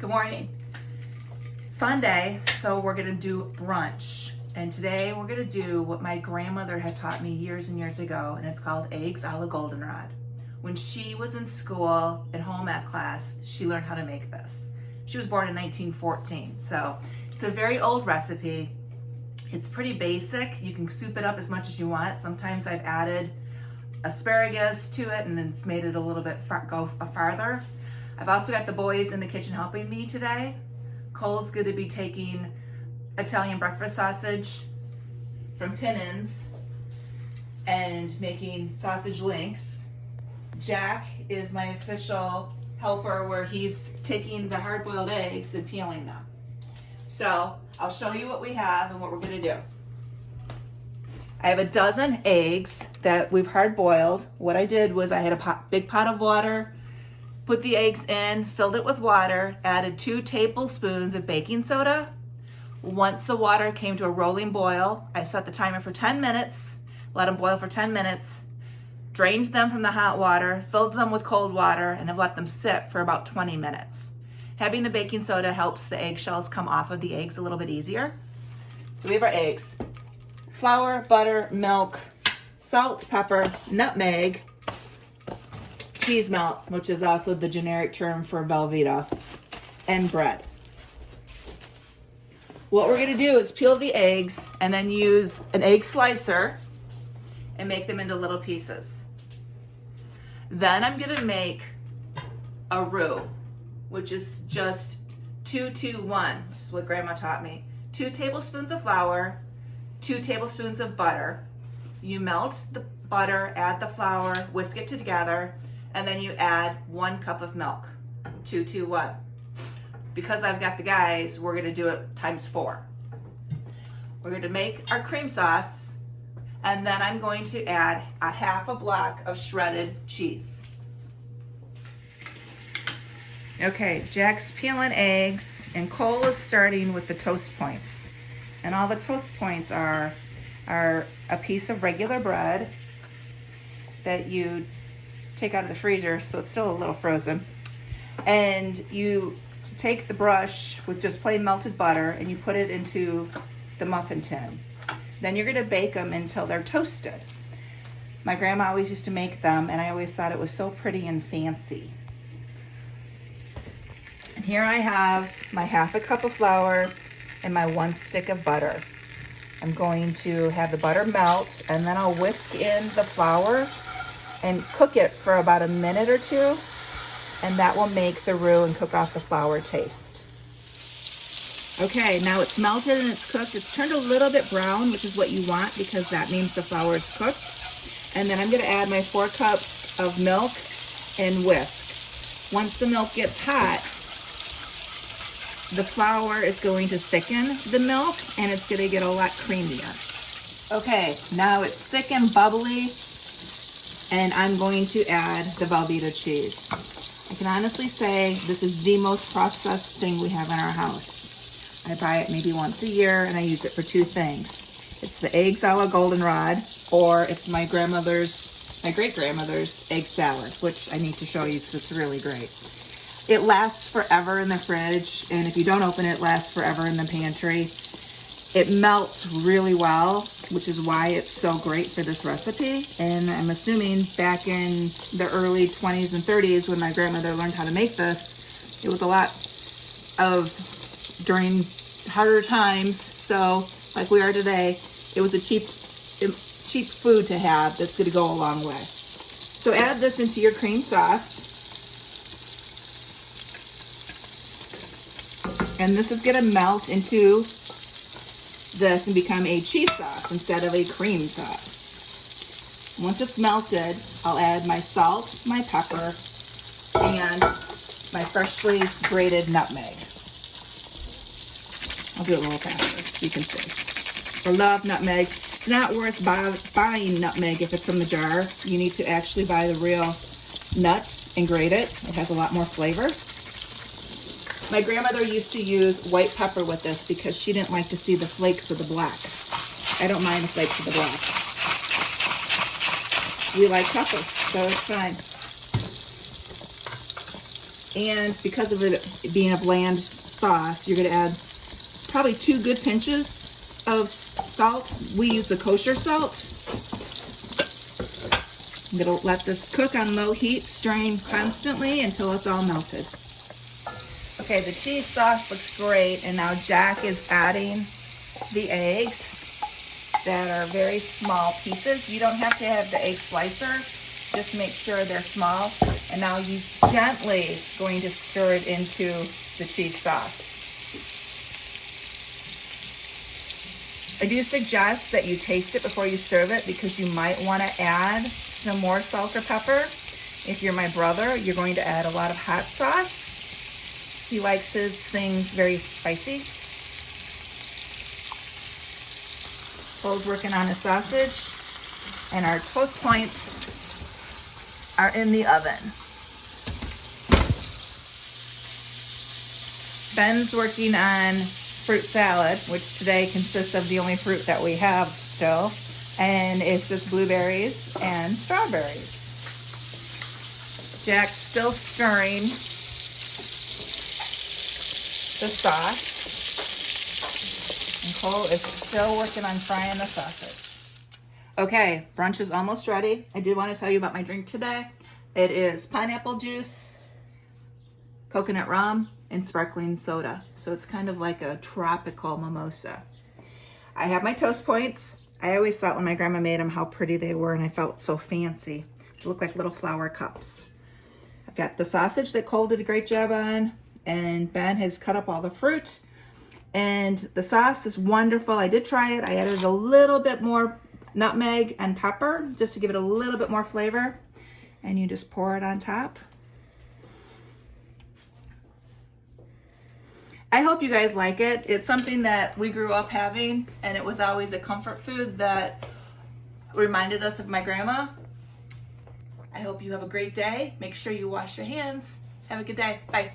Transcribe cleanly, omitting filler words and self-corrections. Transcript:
Good morning. Sunday, so we're gonna do brunch. And today we're gonna do what my grandmother had taught me years and years ago, and it's called eggs a la goldenrod. When she was in school, at home ec class, she learned how to make this. She was born in 1914, so it's a very old recipe. It's pretty basic. You can soup it up as much as you want. Sometimes I've added asparagus to it and it's made it a little bit go farther. I've also got the boys in the kitchen helping me today. Cole's going to be taking Italian breakfast sausage from Pinnins and making sausage links. Jack is my official helper where he's taking the hard-boiled eggs and peeling them. So I'll show you what we have and what we're going to do. I have a dozen eggs that we've hard-boiled. What I did was I had a big pot of water, put the eggs in, filled it with water, added 2 tablespoons of baking soda. Once the water came to a rolling boil, I set the timer for 10 minutes, let them boil for 10 minutes, drained them from the hot water, filled them with cold water, and have let them sit for about 20 minutes. Having the baking soda helps the eggshells come off of the eggs a little bit easier. So we have our eggs. Flour, butter, milk, salt, pepper, nutmeg, cheese melt, which is also the generic term for Velveeta, and bread. What we're gonna do is peel the eggs and then use an egg slicer and make them into little pieces. Then I'm gonna make a roux, which is just 2-2-1, which is what Grandma taught me. 2 tablespoons of flour, 2 tablespoons of butter. You melt the butter, add the flour, whisk it together, and then you add 1 cup of milk, 2-2-1. Because I've got the guys, we're gonna do it times 4. We're gonna make our cream sauce, and then I'm going to add a half a block of shredded cheese. Okay, Jack's peeling eggs, and Cole is starting with the toast points. And all the toast points are a piece of regular bread that you take out of the freezer, so it's still a little frozen. And you take the brush with just plain melted butter and you put it into the muffin tin. Then you're gonna bake them until they're toasted. My grandma always used to make them, and I always thought it was so pretty and fancy. And here I have my half a cup of flour and my 1 stick of butter. I'm going to have the butter melt, and then I'll whisk in the flour and cook it for about a minute or 2, and that will make the roux and cook off the flour taste. Okay, now it's melted and it's cooked. It's turned a little bit brown, which is what you want because that means the flour is cooked. And then I'm gonna add my 4 cups of milk and whisk. Once the milk gets hot, the flour is going to thicken the milk and it's gonna get a lot creamier. Okay, now it's thick and bubbly, and I'm going to add the Velveeta cheese. I can honestly say this is the most processed thing we have in our house. I buy it maybe once a year and I use it for 2 things. It's the eggs a la goldenrod, or it's my great-grandmother's egg salad, which I need to show you because it's really great. It lasts forever in the fridge, and if you don't open it, it lasts forever in the pantry. It melts really well, which is why it's so great for this recipe. And I'm assuming back in the early 20s and 30s when my grandmother learned how to make this, it was a lot of during harder times. So like we are today, it was a cheap food to have that's gonna go a long way. So add this into your cream sauce. And this is gonna melt into this and become a cheese sauce instead of a cream sauce. Once it's melted, I'll add my salt, my pepper, and my freshly grated nutmeg. I'll do it a little faster so you can see. I love nutmeg. It's not worth buying nutmeg if it's from the jar. You need to actually buy the real nut and grate it. It has a lot more flavor. My grandmother used to use white pepper with this because she didn't like to see the flakes of the black. I don't mind the flakes of the black. We like pepper, so it's fine. And because of it being a bland sauce, you're gonna add probably 2 good pinches of salt. We use the kosher salt. I'm gonna let this cook on low heat, stirring constantly until it's all melted. Okay, the cheese sauce looks great, and now Jack is adding the eggs that are very small pieces. You don't have to have the egg slicer, just make sure they're small. And now he's gently going to stir it into the cheese sauce. I do suggest that you taste it before you serve it because you might want to add some more salt or pepper. If you're my brother, you're going to add a lot of hot sauce. He likes his things very spicy. Cole's working on his sausage, and our toast points are in the oven. Ben's working on fruit salad, which today consists of the only fruit that we have still, and it's just blueberries and strawberries. Jack's still stirring the sauce, and Cole is still working on frying the sausage. Okay, brunch is almost ready. I did want to tell you about my drink today. It is pineapple juice, coconut rum, and sparkling soda. So it's kind of like a tropical mimosa. I have my toast points. I always thought when my grandma made them how pretty they were, and I felt so fancy. They look like little flower cups. I've got the sausage that Cole did a great job on, and Ben has cut up all the fruit. And the sauce is wonderful. I did try it. I added a little bit more nutmeg and pepper just to give it a little bit more flavor. And you just pour it on top. I hope you guys like it. It's something that we grew up having, and it was always a comfort food that reminded us of my grandma. I hope you have a great day. Make sure you wash your hands. Have a good day. Bye.